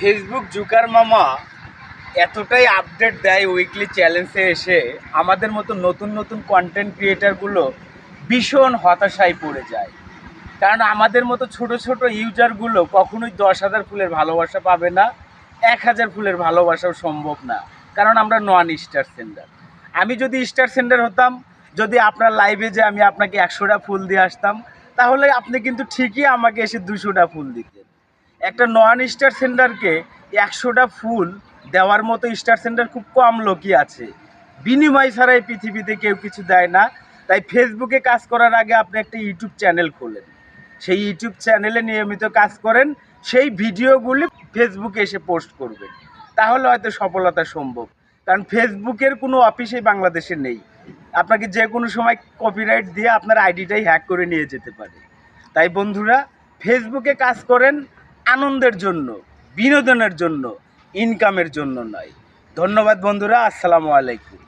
Facebook জুকার মামা এতটাই update দেয় উইকলি চ্যালেঞ্জে এসে আমাদের মতো নতুন নতুন কন্টেন্ট ক্রিয়েটারগুলো ভীষণ হতাশায় পড়ে যায়। কারণ আমাদের মতো ছোট ছোট ইউজারগুলো কখনোই 10,000 ফুলের ভালোবাসা পাবে না, 1,000 ফুলের ভালোবাসাও সম্ভব না। কারণ আমরা নন স্টার সেন্ডার। আমি যদি স্টার সেন্ডার হতাম, যদি আপনার লাইভে যে আমি আপনাকে 100টা ফুল দিয়ে আসতাম, তাহলে আপনি কিন্তু ঠিকই আমাকে এসে 200টা ফুল দিতেন। একটা নন স্টার সেন্ডারকে 100টা ফুল দেওয়ার মতো স্টার সেন্ডার খুব কম লোকই আছে। বিনিময় ছাড়া এই পৃথিবীতে কেউ কিছু দেয় না। তাই ফেসবুকে কাজ করার আগে আপনি একটা ইউটিউব চ্যানেল খোলেন, সেই ইউটিউব চ্যানেলে নিয়মিত কাজ করেন, সেই ভিডিওগুলি ফেসবুকে এসে পোস্ট করবেন, তাহলে হয়তো সফলতা সম্ভব। কারণ ফেসবুকের কোনো অফিসই বাংলাদেশে নেই। আপনাকে যে কোনো সময় কপিরাইট দিয়ে আপনার আইডিটাই হ্যাক করে নিয়ে যেতে পারে। তাই বন্ধুরা, ফেসবুকে কাজ করেন আনন্দের জন্য, বিনোদনের জন্য, ইনকামের জন্য নয়। ধন্যবাদ বন্ধুরা, আসসালামু আলাইকুম।